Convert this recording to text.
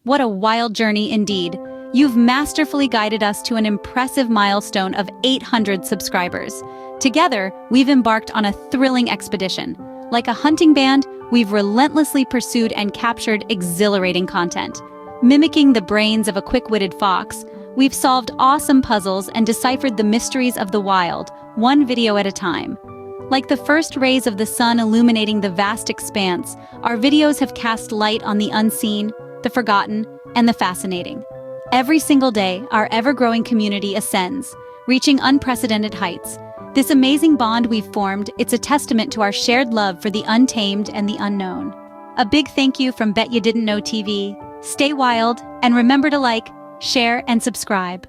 What a wild journey indeed. You've masterfully guided us to an impressive milestone of 800 subscribers. Together, we've embarked on a thrilling expedition. Like a hunting band, we've relentlessly pursued and captured exhilarating content. Mimicking the brains of a quick-witted fox, we've solved awesome puzzles and deciphered the mysteries of the wild, one video at a time. Like the first rays of the sun illuminating the vast expanse, our videos have cast light on the unseen, the forgotten, and the fascinating. Every single day, our ever-growing community ascends, reaching unprecedented heights. This amazing bond we've formed, it's a testament to our shared love for the untamed and the unknown. A big thank you from Bet You Didn't Know TV. Stay wild, and remember to like, share, and subscribe.